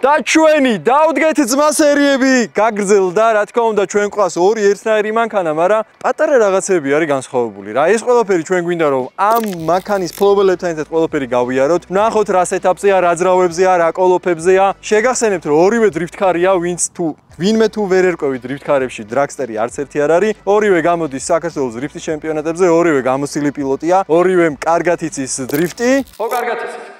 და ჩვენი დაუდგეთ ძმა სერიები გაგრძელდა, რა თქმა უნდა, ჩვენ ყავს ორი ერთნაირი მანქანა, მაგრამ პატარა რაღაცები არის განსხვავებული. რა ეს ყველაფერი ჩვენ გვინდა რომ ამ მანქანის ფლობელებთან ერთად ყველაფერი გავიაროთ. ნახოთ რა სეტაპზეა, რა ძრავებზეა, რა კოლოფებზეა. შეგახსენებთ რომ ორივე დრიფტკარია, ვინმე თუ ვერ ერკვევი დრიფტკარებში, დრაგსტერი არც ერთი არ არის. ორივე გამოდის საქართველოს დრიფტის ჩემპიონატებზე, ორივე გამოსილი პილოტია, ორივე კარგად იცის დრიფტი. ხო, კარგად იცით.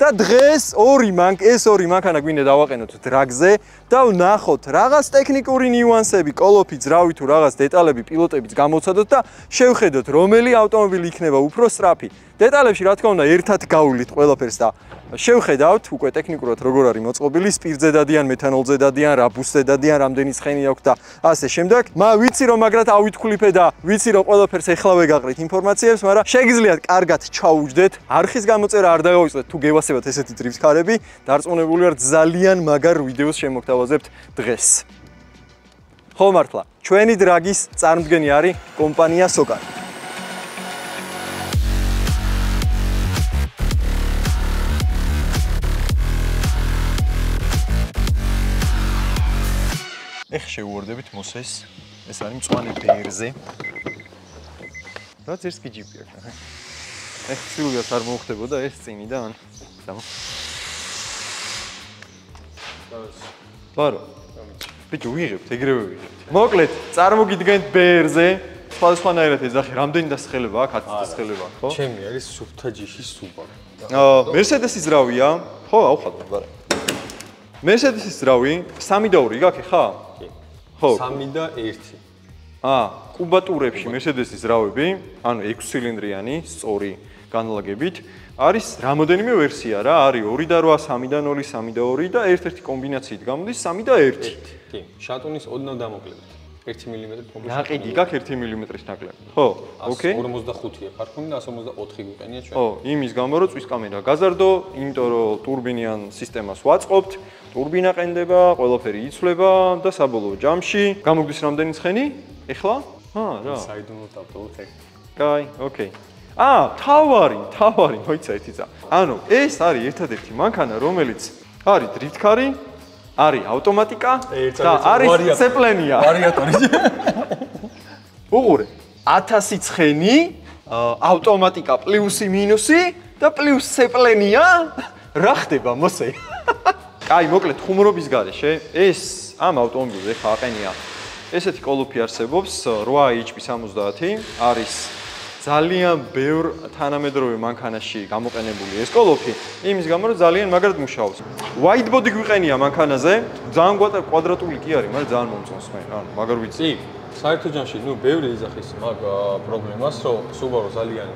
და დღეს ეს ორი მანქანა გვინდა დავაყენოთ დრაგზე და ვნახოთ რაღაც ტექნიკური ნიუანსები, კოლოფი, ძრავი თუ რაღაც დეტალები პილოტებიც გამოვცადოთ და შევხედოთ რომელი ავტომობილი იქნება უფრო სწრაფი. დეტალებში რა თქმა უნდა ერთად გავვლით ყველაფერს და შევხედავთ უკვე ტექნიკურად როგორ არის მოწყობილი, სპირტზე დადიან, მეთანოლზე დადიან, რა ბუსზე დადიან, რამდენი ცხენი აქვს და ასე შემდეგ. ვიცი რომ მაგრად ავითქვლიფე და ვიცი რომ ყველაფერს ეხლავე გაყრით ინფორმაციებს, მაგრამ შეგიძლიათ კარგად ჩაუჯდეთ. არხის გამოწერა არ დავიწყეთ თუ გევასებათ ესეთი დრიფტკარები. დარწმუნებული ვარ ძალიან მაგარ ვიდეოს შემოგთავაზებთ დღეს. ხო მართლა, ჩვენი დრაგის წარმომდგენი არის კომპანია SOCAR. ეხ შევუვარდებით მოსეს, ეს არის მწვანე ბერზე. რაც ერთ ჯიპი აქვს. ეხ სულგას არ მოხდებოდა ეს წინიდან. გამო. ბარო. ბიჭო ვიღებთ, ეგრევე ვიღებთ. მოკლედ, წარმოგიდგენთ ბერზე. სხვადასხვანაირად ეძახი, რამდენი დასახელება აქვს? 10 დასახელება აქვს, ხო? ჩემი არის სუფთა ჯიში სუბა. მერსედესის ძრავია. ხო, ავხალდ, ბარა. მერსედესის ძრავი 3 და 2 გაქვს ხა? ხო. 3 და 1. კუბატურებში მერსედესის ძრავები, ანუ 6 ცილინდრიანი, სწორი განლაგებით, არის რამოდენიმე ვერსია რა, არის 2 და 8, 3 და 0, 3 და 2 და ერთ-ერთი კომბინაციით გამოდის 3 და 1. კი, შატუნის ოდნავ დამოკლებით. 1 მმ მოგlis. ნაყიდი გაქვს 1 მმ-ის ნაკლები. ხო, ოკეი. 145-ია ხარქუნი და 124 გვიყენია ჩვენ. ხო, იმის გამო რომ წვის კამერა გაზარდო, იმიტომ რომ ტურბინიან სისტემას ვაწყობთ, ტურბინა ყენდება, ყველაფერი იცვლება და საბოლოო ჯამში გამოგდის რამდენი ცხენი? ეხლა? რა. საიდუმლო ავტობუსი. კაი, ოკეი. თავარი, მოიცა ერთი წა. ანუ ეს არის ერთადერთი მანქანა, რომელიც არის დრიფტკარი, არის ავტომატიკა და არის ცეპლენია. ვარიატორი. უყურე, 1000 ცხენი, ავტომატიკა პლუსი მინუსი და პლუს ცეპლენია. რა ხდება მოსე? აი, მოკლედ ხუმრობის გარეშე ეს ამ ავტომობილზე ხა აყენია. ესეთი კოლოფი არსებობს 8HP70 არის ძალიან ბევრ თანამედროვე მანქანაში გამოყენებული ეს კოლოფი, იმის გამო რომ ძალიან მაგრად მუშაობს. Wide body გვიყენია მანქანაზე, ძალიან კვადრატული კი არის, მაგრამ ძალიან მომწონს მე, ანუ მაგარ ვიცი. საერთო ჯამში, ბევრი ეძახის მაგ პრობლემას, რომ Subaru ძალიან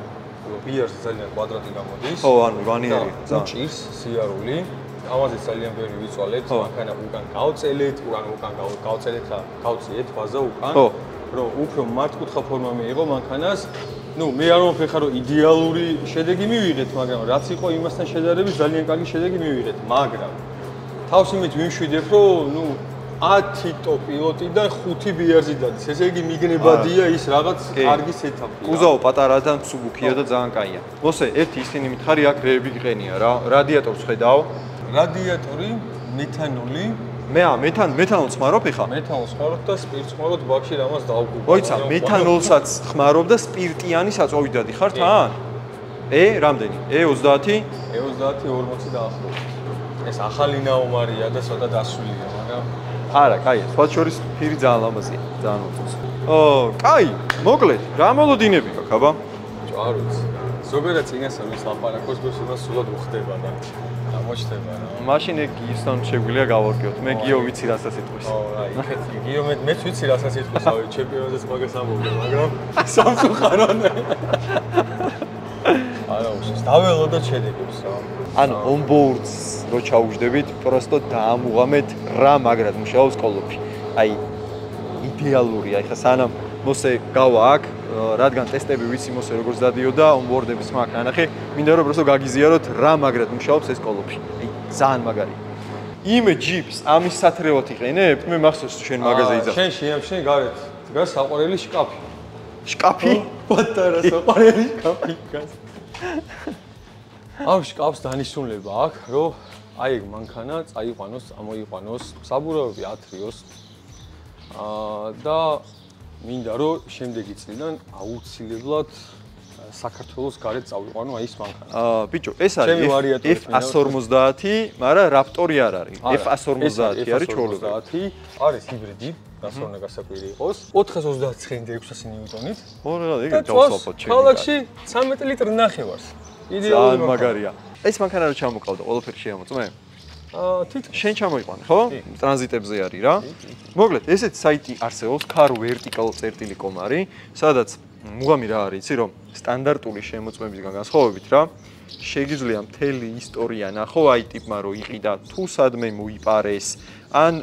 ბიარს ძალიან კვადრატი გამოდის. ხო, ანუ ვანიერი, უჭირს სიარული. ამაზე ძალიან ბევრი ვიცვალეთ, მანქანა უკან გავწელეთ, უკან გავწელეთ და გავწიეთ ვაზა უკან, რომ უფრო მართკუთხა ფორმა მიიღო მანქანას. მე არ მომფიქრე რომ იდეალური შედეგი მივიღეთ, მაგრამ რაც იყო იმასთან შედარებით ძალიან კარგი შედეგი მივიღეთ, მაგრამ თავს იმით ვიმშვიდებ, რომ 10 ტოპ პილოტიდან 5 ბიარზი დადის. ესე იგი მიგნებადია ის რაღაც კარგი სეტაპია. კუზაო პატარა და მსუბუქია და ძალიან კაია. მოსე, ერთი ისინი მითხარი აქ რეები გიყენია რა, რადიატორს ხედავ. რადიატორი, მეთანოლი. მეთანოლს ხმარობ ხა? მეთანოლს ხმარობ და სპირტს ხმარობ, ბაქში რამას დავგუბა. მოიცა, მეთანოლსაც ხმარობ და სპირტიანი საწვავი დადიხარ თან? რამდენი? E30? E30 40 დაახლოებით. ეს ახალი ნაომარია და ცოტა დასვილია, მაგრამ არა, კაი, სხვა შორის ფირი ძალიან ლამაზია, ძალიან მოწონს. კაი, მოკლედ, რა მოლოდინები გაქვს, აბა? არ ვიცი. ზოგადად წინასწარ ვის ლაპარაკობს, მას სულად უხდება და გამოჩდება რა. მაშინ ეგ გიოსთან შეგვიძლია გავარკვიოთ. მე გიო ვიცი რასაც იტყვის. რა, იქეთი გიო მეც ვიცი რასაც იტყვის, ავი ჩემპიონაზეც მაგას ამბობდა, მაგრამ სამწუხაროდ. არა, უშავს დაველო და შედეგებს რა. ანუ on-boards რო ჩაუჯდებით, პროსტო დაამუღამეთ რა მაგრად მუშაობს კოლოფი. აი იდეალურია. ეხლა სანამ მოსე გავა აქ, რადგან ტესტები ვიცი მოსე როგორც დადიოდა, on-board-ების მაგ ნანახი, მინდა რომ პროსტო გაგიზიაროთ რა მაგრად მუშაობს ეს კოლოფი. აი ძალიან მაგარია. იმ ჯიპს ამის სათრევად იყენებთ? მე მახსოვს შენ მაღაზია იძახ. შენ შეამშენ გარეთ დგას საყვარელი შკაფი. შკაფი? პატარა საყვარელი შკაფი დგას. ამ შკაფს დანიშნულება აქვს, რომ აი მანქანა წაიყვანოს, წამოიყვანოს, საბურავები ათრიოს. და მინდა რომ შემდეგი წლიდან აუცილებლად საქართველოს გარეთ წავიყვანო აი ეს მანქანა. ბიჭო, ეს არის F150, მაგრამ Raptor-ი არ არის. F150 არის ჩვეულებრივი. არის ჰიბრიდი, გასწორნა გასაკვირი იყოს. 430 ცხენით 600 ნიუტონით. ეგ გავსვაფოთ ჩემი. ქალაქში 13 ლიტრი ნახევარს. იდეალური მაგარია. ეს მანქანა რო ჩამოყავდა, ყველაფერი შეამოწმე? თითქოს შენ ჩამოიყვანე, ხო? ტრანზიტებზე არის რა. მოკლედ, ესეთი საიტი არსებობს car-vertical.com არის, სადაც მუღამი რა არის, იცი რომ სტანდარტული შემოწმებისგან განსხვავებით რა, შეგიძლია მთელი ისტორია ნახო აი ტიპმა რო იყიდა, თუ სადმე მოიპარეს, ან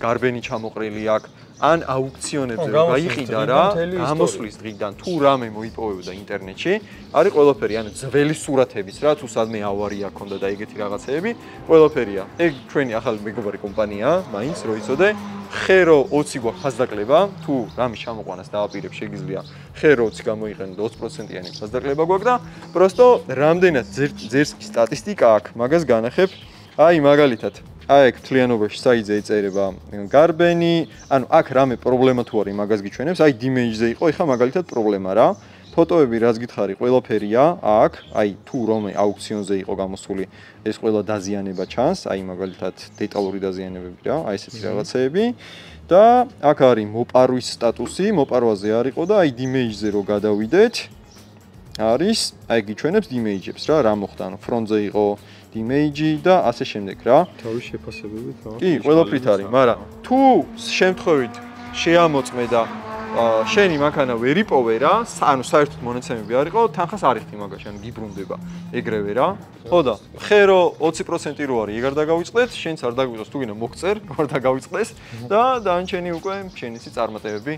გარბენი ჩამოყრილი აქვს, ან აუქციონებზე რო გაიყიდა რა, გამოსვლის დღიდან თუ რამე მოიპოვებდა ინტერნეტში, არის ყველაფერი, ანუ ძველი სურათებიც რა, თუ სადმე ავარია ქონდა და ეგეთი რაღაცეები, ყველაფერია. ეგ ჩვენი ახალი მეგობარი კომპანიაა, მაინც რო იცოდე. ხერო 20 გვაქვს ხაზდაკლება, თუ რამე ჩამოყვანას დააპირებ, შეგიძლია ხერო 20 გამოიყენო და 20%-იანი ხაზდაკლება გვაქვს და პროსტო რამდენად ძერს სტატისტიკა აქვს, მაგას განახებ. აი მაგალითად, აი ეგ თლიანობაში საიძე ეწერება გარბენი, ანუ აქ რამე პრობლემა თუ არის, მაგას გიჩვენებს, აი დიმეიჯზე იყო, ეხლა მაგალითად პრობლემა რა. ფოტოები რაც გითხარი, ყველაფერია აქ, აი თუ რომე აუქციონზე იყო გამოსული, ეს ყველა დაზიანება ჩანს, აი მაგალითად დეტალური დაზიანებები რა, აი ესეთი რაღაცეები და აქ არის მოპარვის სტატუსი, მოპარვაზე არ იყო და აი დიმეიჯზე რო გადავიდეთ, არის, აი გიჩვენებს დიმეიჯებს რა, რა მოხდა, ანუ ფრონტზე იყო დიმეიჯი და ასე შემდეგ რა. თავის შეფასებებით რა. კი, ყველაფრით არის, მაგრამ თუ შემთხვევით შეამოწმე და შენი მანქანა ვერ იპოვე რა, ანუ საერთოდ მონაცემები არ იყო, თანხას არ იხდი მაგაში, ანუ გიბრუნდება ეგრევე რა. ხო და ხერო 20% რო არის, ეგ არ დაგავიწყდეთ, შენც არ დაგვიწოს, თუ გინდა მოგწერ, არ დაგავიწყდეს და დანარჩენი უკვე შენი ისი წარმატებები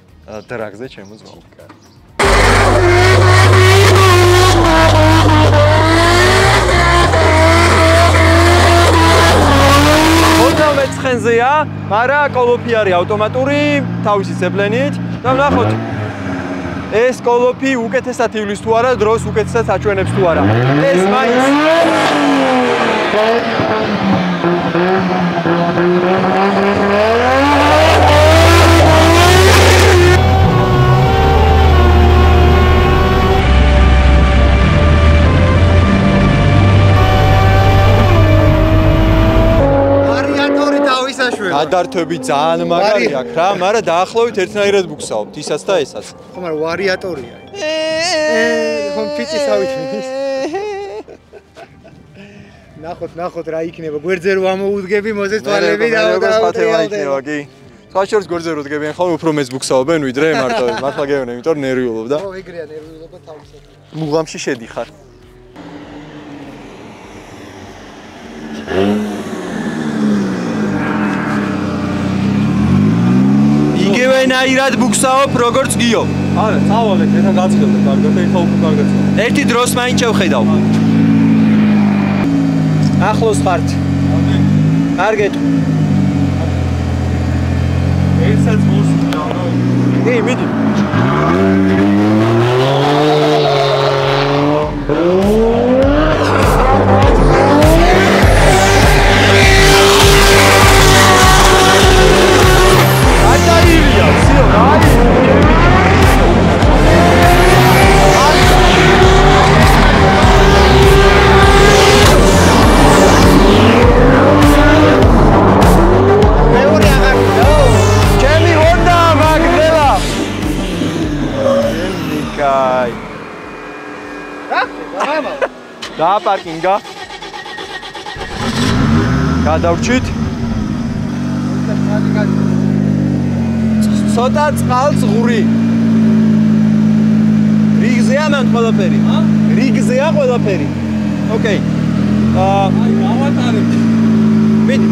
დრაგზე შემოწმო. ცხენზეა, მაგრამ კოლოფი არის ავტომატური, თავისი ზებლენით და ვნახოთ ეს კოლოფი უკეთესად ივლის თუ არა, დროს უკეთესად აჩვენებს თუ არა. ეს მაინც გადართვები ძალიან მაგარი აქვს რა, მაგრამ დაახლოებით ერთნაირად ბუქსაობთ, ისაც და ესაც. ხო, მაგრამ ვარიატორია. ხომ ფიჭისავით მიდის. ნახოთ რა იქნება, გვერდზე რო ამოუდგები, მოზეს თვალები და იქნება კი. სხვა შორის გვერდზე რო დგებიან ხოლმე უფრო მეც ბუქსაობენ ვიდრე მარტო მართლა გეუბნები, იმიტომ რომ ნერვიულობ და. ხო, ეგრეა ნერვიულობა თავისად. მუღამში შედიხარ. იგივენაირად ბუქსაობ როგორც გიო. არა, წავალეთ, ეხლა გაცხელდა კარგად და ეხლა უკვე კარგად. ერთი დროს მაინც შევხედავ. ახლოს ხართ. კარგეთ. ერთსაც მოსვლა რა. კი, მიდი. და პარკინგა გადავრჩით ცოტა წყალწღური რიგზეა მან ყველაფერი რიგზეა ყველაფერი ოკეი აი გავატარებთ მიდი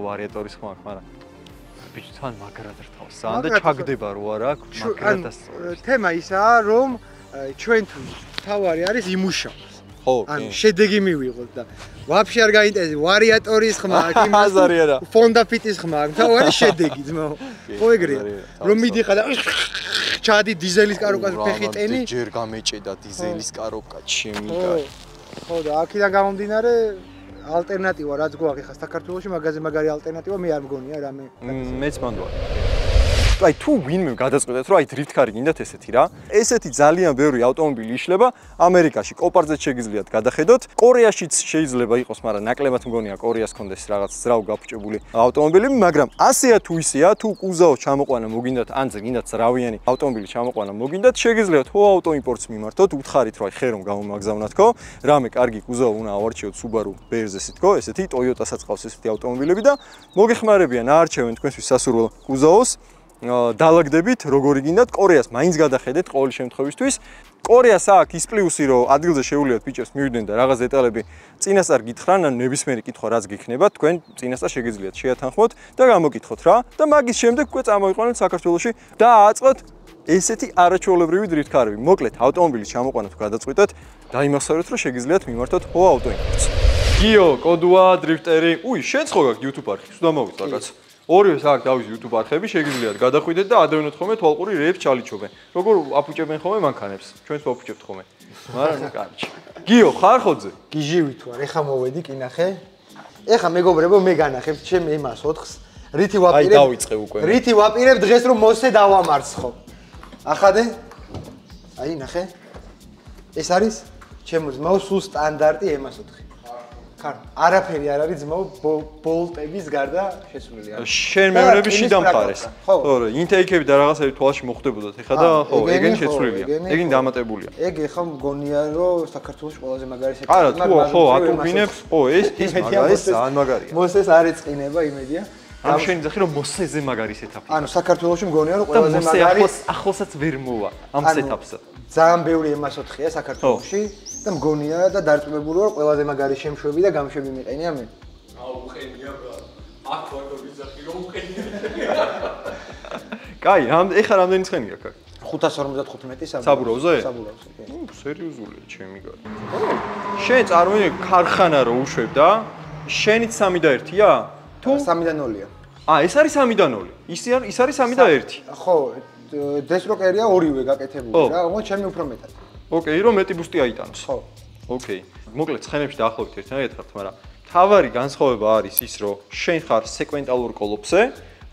ვარიატორის ხმა აქვს, მაგრამ ბიჭი თან მაგრად რთავს. სანდა ჩაგდება რო არა, მაგრად თემა ისაა, რომ ჩვენ თუ თავარი არის იმუშავოს. ხო, ანუ შედეგი მივიღოთ და ვაფშე არ გაინტერესებს ვარიატორის ხმა აქ აზარი არა. ფონდა ფიტის ხმა აქ თავარი შედეგი ძმაო ხო ეგრეა რომ მიდიხარ და ჩადი დიზელის კაროკას ფეხი ტენი ჯერ გამეჭედა დიზელის კაროკა ჩემი კაცი ხო და აქედან გამომდინარე ალტერნატივა რაც გვაქვს ხა საქართველოში მაგაზე მაგარი ალტერნატივა მე არ მგონია რამე მეც მანდვარი აი თუ ვინმე გადაწყვეტეთ რომ აი დრიფტ კარი გინდათ ესეთი რა ესეთი ძალიან ბევრი ავტომობილი იშლება ამერიკაში კოპარზეც შეგიძლიათ გადახედოთ კორეაშიც შეიძლება იყოს მაგრამ ნაკლებად მგონია კორეას კონდეს რაღაც ძრავ გაფუჭებული ავტომობილები მაგრამ ასეა თუ ისეა თუ კუზაო ჩამოყვანა მოგინდათ ან გინდათ ძრავიანი ავტომობილი ჩამოყვანა მოგინდათ შეგიძლიათ ხო ავტოიმპორტს მიმართოთ უთხარით რომ აი ხე რომ გამომაგზავნათ ხო რამე კარგი კუზაო უნდა ავარჩიოთ Subaru Bears-ით ხო ესეთი Toyota-საც ყავს ესეთი ავტომობილები და მოგეხმარებიან აარჩევენ თქვენთვის სასურველ კუზაოს დაალაგდებით როგორი გინდათ კორეას მაინც გადახედეთ ყოველ შემთხვევისთვის კორეას აქვს ის პლუსი რომ ადგილზე შეუულიათ ბიჭებს მივიდნენ და რაღაც დეტალები წინასწარ გითხრან ან ნებისმიერი კითხვა რაც გიქნება თქვენ წინასწარ შეგიძლიათ შეათანხმოთ და გამოკითხოთ რა და მაგის შემდეგ უკვე წამოიყვანოთ საქართველოში და ააწყოთ ესეთი არაჩვეულებრივი დრიფტ კარები მოკლედ ავტომობილის ჩამოყვანა თუ გადაწყვიტეთ დაიმახსოვრეთ რომ შეგიძლიათ მიმართოთ ხო ავტოიმპორტს გიო კოდუა დრიფტერი უი შენც ხო გაქვს YouTube არხი სულ დამოვიწყდა კაცო ორივე აქ დავის YouTube არხები შეგიძლიათ გადახვიდეთ და ადევნოთ ხოლმე თვალყური რეებს ჩალიჩობენ. როგორ აფუჭებენ ხოლმე მანქანებს? ჩვენც ვაფუჭებთ ხოლმე. მაგრამ ნუ კარგი. გიო ხარ ხოძე? გიჟივი თუ არ ეხა მოვედი კინახე. ეხა მეგობრებო მე განახებ ჩემ იმას 4-ს. რითი ვაპირებ? აი დავიწყე უკვე. რითი ვაპირებ დღეს რომ მოსე დავამარცხ ხო. ახადე? აი ნახე. ეს არის ჩემო ძმაო სულ სტანდარტი M4. ხარ არაფერი არ არის ძმაო ბოლტების გარდა შესულილი არის შენ მეორები შიდა მხარეს ხო ინტეიქები და რაღაცები თვალში მოხვდებოდათ ეხლა და ხო ეგენი შეცვლილია ეგენი დამატებულია ეგ ეხლა მგონია რომ საქართველოს ყველაზე მაგარი სეტაპი არა თუ ხო ატუბინებს ხო ეს მაგარი ძალიან მაგარია მოსეს არ ეწყინება იმედია ამ შენი ძახი რომ მოსეზე მაგარი სეტაპი ანუ საქართველოში მგონია რომ ყველაზე მაგარი ახლოსაც ვერ მოვა ამ სეტაპსა ძალიან ბევრი M4-ია საქართველოში და მგონია და დარწმუნებული ვარ ყველაზე მაგარი შემშვები და გამშვები მიყენია მე. აუ უყენია ბრა. აქ ვარდობის ზახი რომ უყენია. კაი, ეხლა რამდენი ცხენი აქვს? 555 საბურავზე? საბურავზე. სერიოზულია ჩემი გარი. შენ წარმოიდგინე ქარხანა რო უშვებ და შენიც 3 და 1-ია? თუ 3 და 0-ია. ეს არის 3 და 0. ის არის 3 და 1. ხო, დესტროკერია ორივე გაკეთებული რა, მაგრამ ჩემი უფრო მეტად. ოკეი, რომ მეტი ბუსტი აიტანოს. ხო. ოკეი. მოკლედ ცხენებში დაახლოებით ერთნაირად ხართ, მაგრამ თავარი განსხვავება არის ის, რომ შენ ხარ სეკვენტალურ კოლოფზე,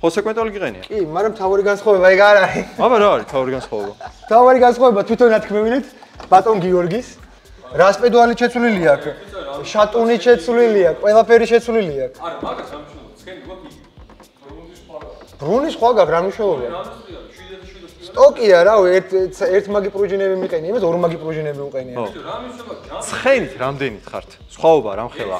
ხო სეკვენტალი გიყენია? კი, მაგრამ თავარი განსხვავება ეგ არ არის. აბა რა არის თავარი განსხვავება? თავარი განსხვავება თვითონ ათქმევინეთ ბატონ გიორგის. რასპედვალი შეცვლილი აქვს. შატუნი შეცვლილი აქვს, ყველაფერი შეცვლილი აქვს. არა, მაგას არ მნიშვნელობა, ცხენი გვაქვს იგი. ბრუნის სხვა. ბრუნის სხვა გაქვს, რა მნიშვნელობა? სტოკია რა, ერთ მაგი პრუჟინები მიყენია, იმას ორ მაგი პრუჟინები უყენია. რა მნიშვნელობა? ცხენით რამდენით ხართ? სხვაობა რამხელა?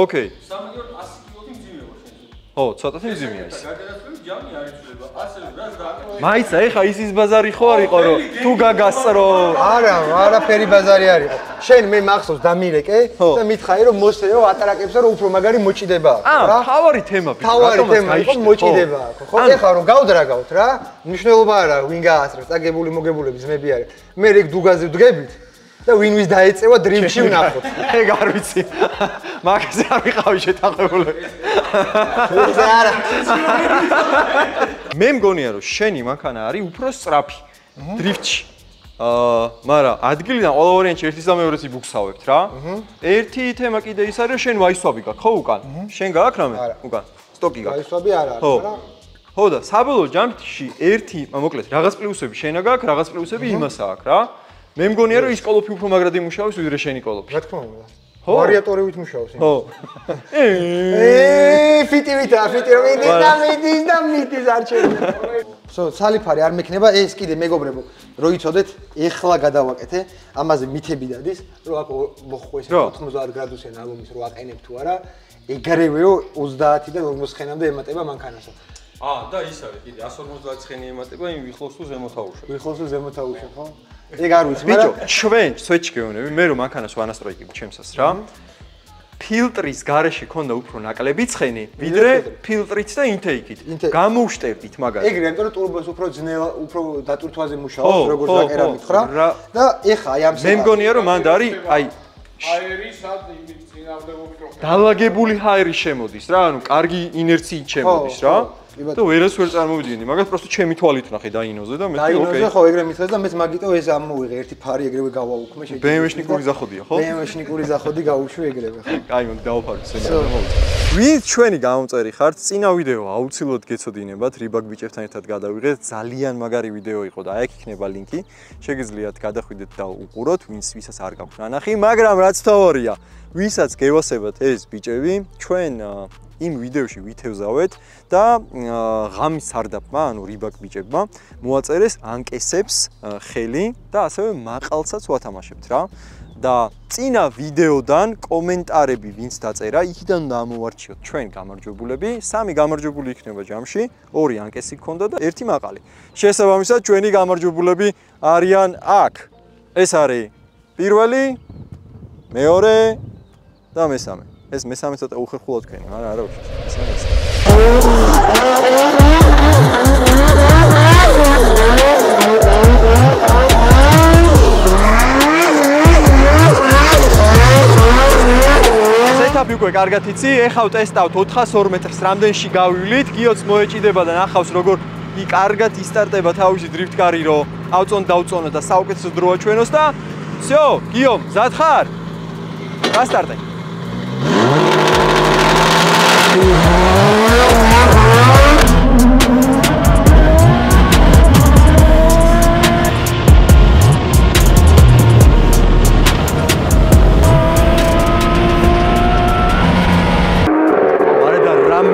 ოკეი. 100 კილოთი მძიმე ვარ შენზე. ხო, ცოტათი მძიმეა ის. გადაასწრები ჯამი არ იცვლება. ასე რომ რას დააკეთე? მაიცა ეხა ის ბაზარი ხო არ იყო რომ თუ გაგასწრო არა, არაფერი ბაზარი არ იყო. შენ მე მახსოვს დამირეკე და მითხარი რომ მოსეო ატარაკებსა რომ უფრო მაგარი მოჭიდება აქვს რა. თავარი თემა ბიჭო. თავარი თემა იყო მოჭიდება აქვს. ხო, ეხა რომ გავდრაგავთ რა, მნიშვნელობა არა ვინ გაასწრებს, წაგებული მოგებულები ძმები არის. მე რეგ დუგაზე ვდგებით და ვინ ვის დაეწევა დრიმში ვნახოთ. ეგ არ ვიცი. მაგაზე არ ვიყავი შეთანხმებული. ეს არა. მე მგონია რომ შენი მანქანა არის უფრო სწრაფი დრიფტში. მაგრამ ადგილიდან ყველა ვარიანტში ერთის და მეორეს იბუქსავებთ რა. ერთი თემა კიდე ის არის რომ შენ ვაისვაბი გაქვს ხო უკან? შენ გაქვს რამე? უკან. სტოკი გაქვს. ვაისვაბი არ არის, მაგრამ ხო და საბოლოო ჯამში ერთი, მოკლედ, რაღაც პლუსები შენა გაქვს, რაღაც პლუსები იმასა აქვს რა. მე მგონია რომ ის კოლოფი უფრო მაგრად იმუშავებს ვიდრე შენი კოლოფი. რა თქმა უნდა. ვარიატორებით მუშაობს. ხო. ფიტივითა, ფიტი რომ მიდის და მიდის არჩევი. სალიფარი არ მექნება, ეს კიდე მეგობრებო, რო იცოდეთ, ეხლა გადავაკეთე, ამაზე მითები დადის, რომ აქ მოხო ეს 90 გრადუსიან ალბომის რო აყენებ თუ არა, ეგრევეო 30-დან 40-მდე ემატება მანქანასო. და ის არის კიდე 150 ცხენი ემატება იმ ვიხლოს თუ ზემოთაუშე. ვიხლოს თუ ზემოთაუშე, ხო? ეგ არ ვიცი, მაგრამ ჩვენ სვეჩი გეუბნები, მე რომ მანქანას ვანასტროიკებ ჩემსას რა. ფილტრის გარეშე ქონდა უფრო ნაკლები ცხენი, ვიდრე ფილტრით და ინტეიქით. გამოვშტერდით მაგას. ეგრე, იმიტომ რომ ტურბოს უფრო დატვირთვაზე მუშაობს, როგორც დაკერა მითხრა და ეხა აი ამ მე მგონია რომ მანდ არის აი ჰაერის ad იმის წინააღმდეგობით რო დაალაგებული ჰაერი შემოდის რა, ანუ კარგი ინერციით შემოდის რა. და ვერას ვერ წარმოვიდგენი, მაგას просто ჩემი თვალით ნახე დაინოზე და მე ოკეი. ხო, ეგრე მითხრა და მეც მაგიტო ეს ამოვიღე, ერთი ფარი ეგრევე გავაუქმე შეჭი. BMW-შნიკური ზახოდია, ხო? BMW-შნიკური ზახოდი გავუშვი ეგრევე, ხო? კაი, მოდი დავაფარო სცენარი. ვინც ჩვენი გამომწერი ხართ, წინა ვიდეო აუცილებლად გეცოდინებათ, რიბაკ ბიჭებთან ერთად გადავიღეთ, ძალიან მაგარი ვიდეო იყო და აქ იქნება ლინკი. შეგიძლიათ გადახვიდეთ და უყუროთ, ვისაც არ გაქვთ ნანახი, მაგრამ რაც თავარია, ვისაც გევასებათ ეს ბიჭები, ჩვენ იმ ვიდეოში ვითევზავეთ და ღამის სარდაფმა, ანუ რიბაკ ბიჭებმა მოაწერეს ანკესებს ხელი და ასევე მაყალსაც ვათამაშებთ რა. და წინა ვიდეოდან კომენტარები ვინც დაწერა, იქიდან უნდა ამოვარჩიოთ ჩვენ გამარჯვებულები. 3 გამარჯვებული იქნება ჯამში, 2 ანკესი გქონდა და 1 მაყალი. შესაბამისად, ჩვენი გამარჯვებულები არიან აქ. ეს არის პირველი, მეორე და მესამე. ეს მესამე ცოტა უხერხულად თქვენი, მაგრამ არა უშავს. სეტაპი უკვე კარგად იცი, ეხავ ტესტავთ 402 მეტრს რამდენში გავივლით, გიოც მოეჭიდება და ნახავს როგორ კარგად ისტარტება თავისი დრიფტკარი, რომ დავწონო და საუკეთესო დროა ჩვენოს და всё, გიო, მზად ხარ? გასტარტე.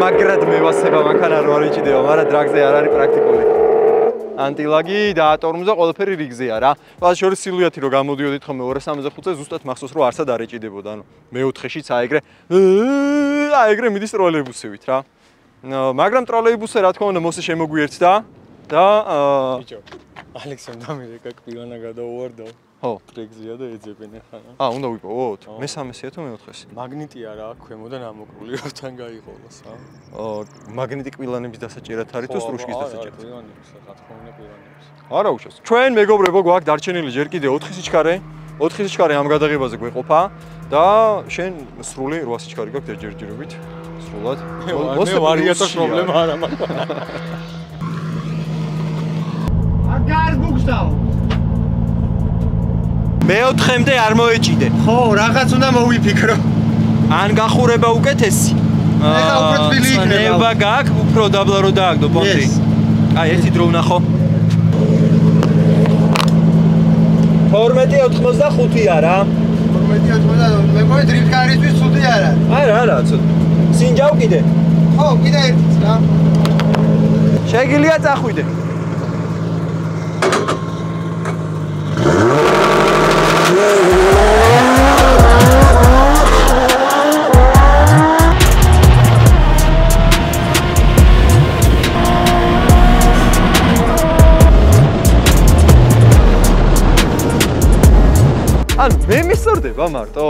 მაგრად მევასება მანქანა რო არ იჭიდება, მაგრამ დრაგზე არ არის პრაქტიკული. ანტილაგი და ატორმზე ყველაფერი რიგზეა რა. მას შორის სილუეტი რო გამოდიოდით ხოლმე 265-ზე ზუსტად მახსოვს რომ არცად არ ეჭიდებოდა, ანუ მე-4-შიც აეგრე მიდის ტროლეიბუსივით რა. მაგრამ ტროლეიბუსზე რა თქმა უნდა მოსე შემოგვიერთდა და ბიჭო, ალექსანდრე ამერიკა კვირანა გადაუვარდა. ხო, ტრეგზია და ეძებენ ახლა. უნდა ვიპოვოთ? მე-3-ია თუ მე-4-ე? მაგნიტია რა, ქვემოდან ამოკლული როთან გაიყოლოს, მაგნიტი კვილანების დასაჭერად არის თუ სტრუშკის დასაჭერად? კვილანების, რა თქმა უნდა კვილანების. არა უშავს. ჩვენ მეგობრებო გვაქვს დარჩენილი ჯერ კიდე 4 სიჩქარე. 4 სიჩქარე ამ გადაღებაზე გვეყოფა და შენ სრული 8 სიჩქარე გაქვს ჯერჯერობით. სრულად. მე ვარიატოს პრობლემა არა მაქვს. აგარ გუგსავ. მე-4-მდე არ მოეჭიდე. ხო, რაღაც უნდა მოვიფიქრო. ან გახურება უკეთესი. ეხა უფრო თბილი იქნება. ნება გაქვს, უფრო დაბლა რო დააგდო პონტი. აი, ერთი დრო ვნახო. 12.85 რა. 12.85 მე მგონი დრიფტკარისთვის ცუდი არა. არა, ცოტა. სინჯავ კიდე. ხო, კიდე ერთიც რა. შეგიძლია წახვიდე. ანუ მე მისწორდება მარტო.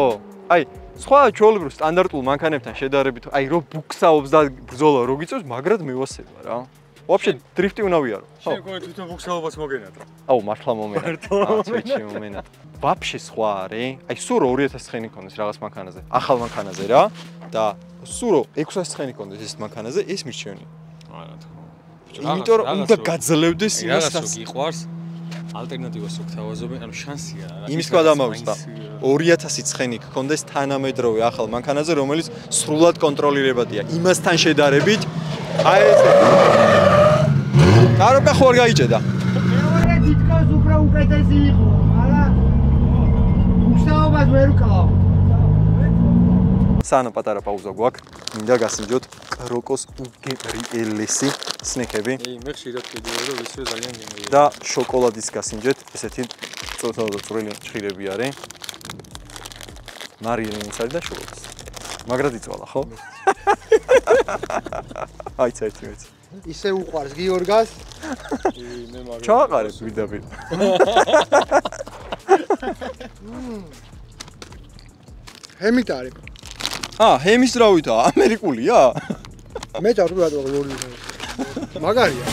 აი, სხვა ჩვეულებრივ სტანდარტულ მანქანებთან შედარებით, აი რო ბუქსაობს და ბრძოლა რო გიწევს, მაგრად მევასება რა. Вообще дрифти უნდა ვიარო. შენ გონი თვითონ ბუქსაობას მოგენატრა. აუ, მართლა მომენატრა. აცვიჩი მომენატრა. Вообще სხვა არის. აი, სულ 2000 ცხენი კონდეს რაღაც მანქანაზე. ახალ მანქანაზე რა და სულ 600 ცხენი კონდეს ეს მანქანაზე, ეს მირჩევენია. არა თქო. იმიტომ რომ უნდა გაძლევდეს იმას რას გიყვარს ალტერნატივას ვქთავაზობენ, ანუ შანსია რა. იმის თქვა დამავიწყდა. 2000 ცხენი გქონდეს თანამედროვე ახალ მანქანაზე, რომელიც სრულად კონტროლირებადია. იმასთან შედარებით აი ეს კაროკა ხო არ გაიჭედა. მეორე თითქოს უფრო უკეთესი იყო, მაგრამ უშავებას ვერ ვკლავ. სანამ პატარა პაუზა გვაქვს, მინდა გასინჯოთ როკოს უგებრიელესი სნექები. მე ხშირად ვიდეო რომ ისე ძალიან გემრიელია. და შოკოლადის გასინჯეთ, ესეთი წვრილი ჭხირები არის. მარიელინიც არის და შოკოლადის. მაგრად იწვალა, ხო? აი, წაიწვით. ისე უყვარს გიორგას. მე მაგრამ ჩააყარებ ვიდაბი. ჰემიტარი. ჰემისდრავითაა, ამერიკულია? მე წარუგად ვარ. მაგარია.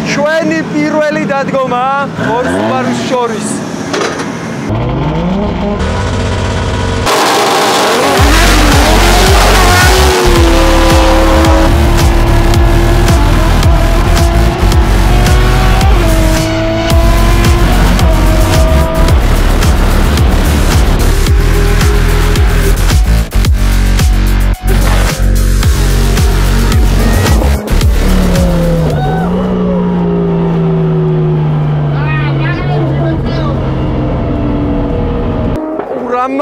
ჩვენი პირველი დადგომა ორ Subaru-ს შორის.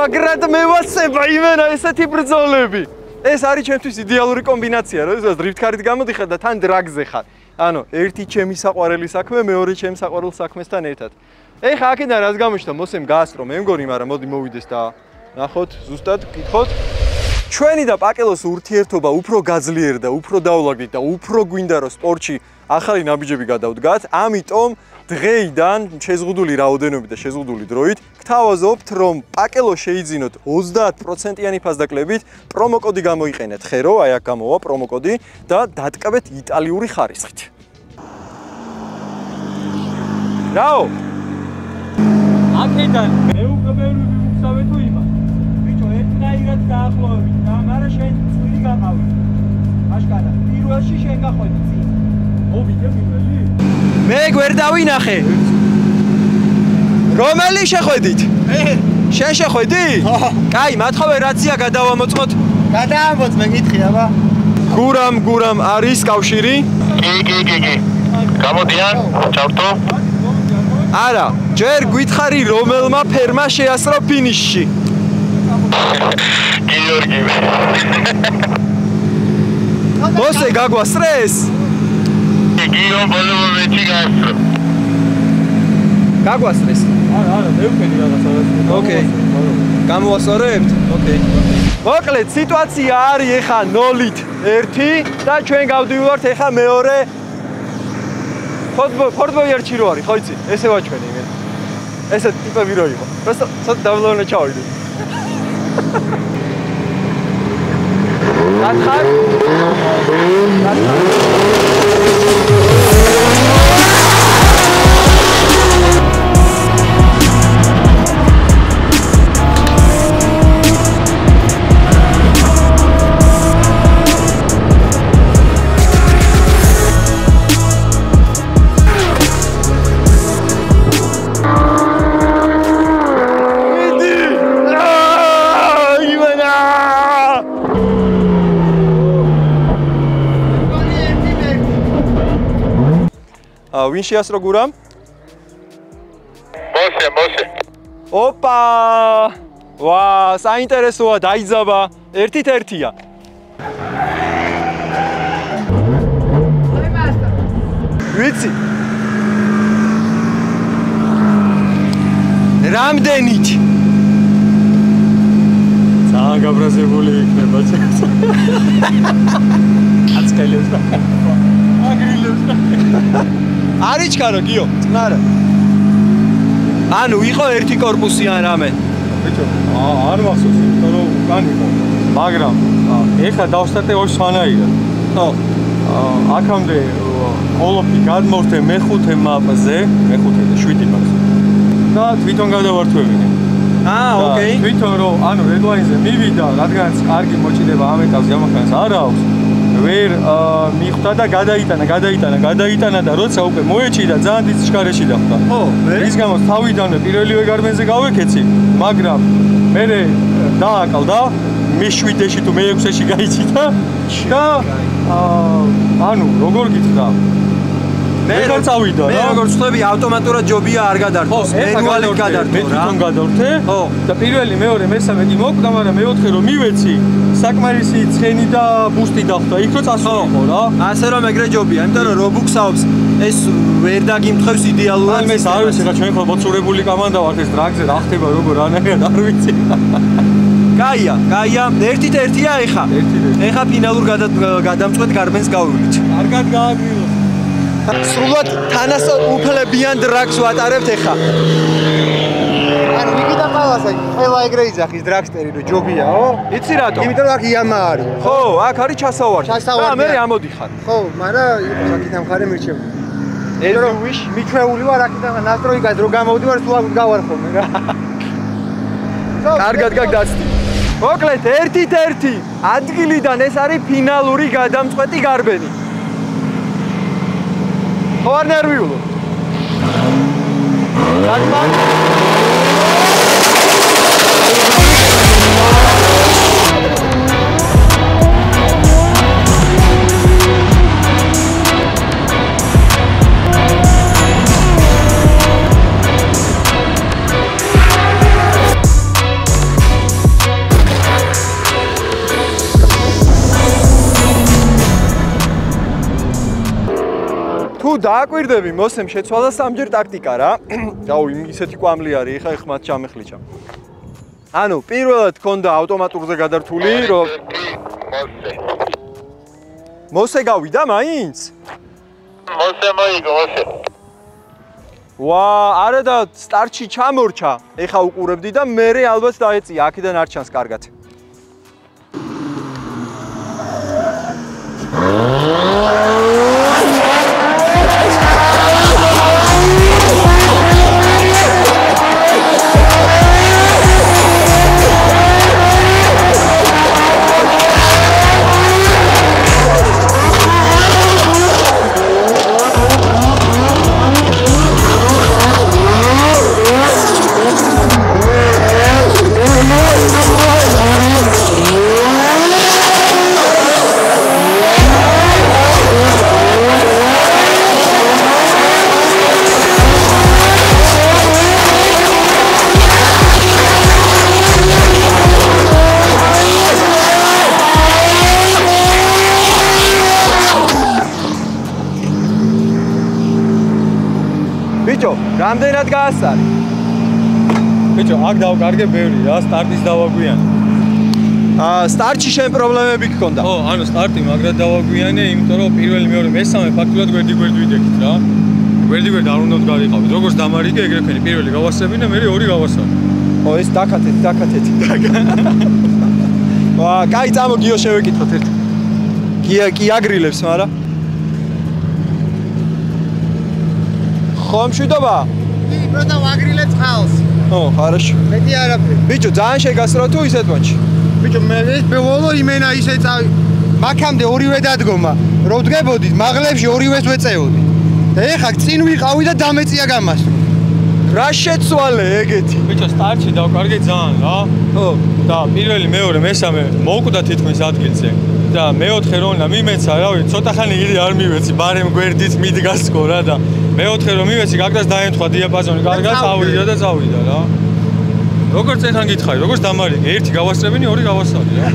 მაგრამ მე ვასება იმენა ესეთი ბრძოლები. ეს არის ჩემთვის იდეალური კომბინაცია, როდესაც დრიფტ-კარით გამოდიხარ და თან დრაგზე ხარ. ანუ ერთი ჩემი საყვარელი საქმე, მეორე ჩემი საყვარელ საქმესთან ერთად. ეხა აქედან რაც გამოჩნდა, მოსემ გაასწრო მე მგონი, მაგრამ მოდი მოვიდეს და ნახოთ, ზუსტად გითხოთ. ჩვენი და პაკელოს ურთიერთობა უფრო გაძლიერდა, უფრო დაულაგდით და უფრო გვინდა რომ სპორტში ახალი ნაბიჯები გადავდგათ. ამიტომ დღეიდან შეზღუდული რაოდენობით და შეზღუდული დროით გთავაზობთ რომ პაკელო შეიძინოთ 30%-იანი ფასდაკლებით, პრომოკოდი გამოიყენეთ ხერო, აი აქ გამოვა პრომოკოდი და დატკბეთ იტალიური ხარისხით. რაო? აქედან მე უკვე ბევრი ვიმუშავე თუ იმას. ბიჭო, ერთნაირად დაახლოებით და მაგრამ შენ წვილი გაყავი. აშკარა, პირველში შენ გახვედი წინ. მოვიდე პირველი? მე გვერ დავინახე. რომელი შეხვედით? მე. შენ შეხვედი? კაი, მათხოვე რაცია გადავამოწმოთ. გადაამოწმე, გითხი აბა. გურამ არის კავშირი? კი. გამოდიან, ჩავთო. არა, ჯერ გითხარი რომელმა ფერმა შეასწრო ფინიშში. გიორგი. მოსე გაგვასწრეს? გიო ბოლომეჩი გასწრო. გაგვასწრეს? არა, მე ვქენი რაღაცა. ოკეი. გამოვასწორებთ? ოკეი. მოკლედ, სიტუაცია არის ეხა 0-ით 1 და ჩვენ გავდივართ ეხა მეორე ფორტბოიერში რო არის, ხო იცი? ესე ვაჩვენე მე. ესე ტიპები რო იყო. просто ცოტა დაბლოვნა ჩავიდე. ათხარ? ვინ შეასწრო გურამ? მოსე. ოპა! ვა, საინტერესოა, დაიძაბა. 1-1-ია. ვიცი. რამდენით? ძალიან გაბრაზებული იქნება წელს. აცკელებს და აგრილებს და არის ჩქარო გიო, წნარა. ანუ იყო ერთი კორპუსი ან რამე. ბიჭო, არ მახსოვს, იმიტომ რომ უკან იყო. მაგრამ ეხლა დავსტარტე ორი სვანაირად. ხო. აქამდე ოლოფი გადმოვთე მეხუთე მაპზე, მეხუთე და 7 მაპზე. და თვითონ გადავართვევინე. ოკეი. თვითონ რომ ანუ რედლაინზე მივიდა, რადგანაც კარგი მოჭიდება ამ ეტაპზე ამახანს არ აქვს. ვერ მიხვდა და გადაიტანა და როცა უკვე მოეჭიდა ძალიან დიდ სიჩქარეში დახვდა. ხო, ის გამო თავიდანვე პირველივე გარმენზე გავეკეცი, მაგრამ მე დააკლდა მე-7-ში თუ მე-6-ში გაიჭიდა და ანუ როგორ გითხრა მე არ წავიდა რა. მე როგორც ხვდები ავტომატურად ჯობია არ გადართოს. მენუალით გადართო რა. მე თვითონ გადავრთე. ხო. და პირველი, მეორე, მესამე კი მოკვდა, მაგრამ მეოთხე რომ მივეცი, საკმარისი ცხენი და ბუსტი დახვდა. იქ რო წასულიყო რა. ასე რომ ეგრე ჯობია, იმიტომ რომ რობუქსაობს ეს ვერ დაგიმთხევს იდეალურად. მე არ ვიცი რა ჩვენ ხო მოცურებული კომანდა ვართ ეს დრაგზე რა ხდება როგორ რანაირად არ ვიცი. კაია, ერთით-ერთია ეხა. ეხა ფინალურ გადამწყვეტ გარბენს გავივლით. კარგად გააგრილოს. სრულად თანასწორუფლებიან დრაგს ვატარებთ ეხა. ანუ ვიკიდა ყველას აი ყველა ეგრე იძახის დრაგსტერი რომ ჯობიაო? იცი რატო? იმიტომ რომ აქ იამა არის. ხო, აქ არის ჩასავარდი. მე ამოდიხარ. ხო, მაგრამ აქეთ ამხარე მირჩევი. ეს მიჩვეული ვარ აქეთ ნასტროიკას რო გამოვდივარ თუ აქ გავარ ხოლმე რა. კარგად გაგდაცდი. მოკლედ ერთით-ერთი ადგილიდან ეს არის ფინალური გადამწყვეტი გარბენი. ხო არ ნერვიულო? საკმაოდ დააკვირდები მოსემ შეცვალა სამჯერ ტაქტიკა რა. აუ ისეთი კვამლი არის ხა ეხმათ ჩამეხლიჩა. ანუ პირველად ქონდა ავტომატურზე გადართული რომ მოსე გავიდა მაინც? მოსე მოიგო. ვა, არა და სტარტში ჩამორჩა. ეხა უყურებდი და მე ალბათ დაეწია აქედან არ ჩანს კარგად. რამდენად გაასწარი? ბიჭო, აქ დავკარგე ბევრი რა, სტარტის დავაგვიანე. სტარტში შენ პრობლემები გქონდა? ხო, ანუ სტარტი მაგრად დავაგვიანე, იმიტომ რომ პირველი, მეორე, მესამე ფაქტურად გვერდი-გვერდი ვიდექით რა. გვერდი-გვერდი არ უნდა გავიყავით. როგორც დამარიგე, ეგრე ვქენი, პირველი გავასწრებინე, მე ორი გავასწრებ. ო, ეს დაკათეთ. ვა, კაი, წამო გიო შევეკითხოთ ერთ. კი აგრილებს, მაგრამ ხო, მშვიდობა. კი, პროტა ვაგრილებ ხალს. ო, ხარაშ. მეტი არაფერი. ბიჭო, ძალიან შეგასწრო თუ ისეთ მატჩი. ბიჭო, მე ეს ბოლო იმენა ისე წავი. მაქამდე ორივე დადგომა. რო დგებოდით, მაღლებში ორივეს ვეწეოდი. და ეხა წინ ვიყავი და დამეწია გამასვლა. რა შეცვალე ეგეთი? ბიჭო, სტარტში დავკარგე ძალიან რა. ხო. და პირველი, მეორე, მესამე მოუკვდა თითქმის ადგილზე. და მეოთხე რომ მიმეცა, რავი, ცოტა ხანი ილი არ მივეცი, ბარემ გვერდით მიდგასკო რა და მეოთხე რომ მივეცი, გაგდას დაემთხვა დიაპაზონი, კარგად წავიდა და წავიდა რა. როგორც ეხან გითხარი, როგორც დამარიგე, ერთი გავასწრებინი, ორი გავასწარი რა.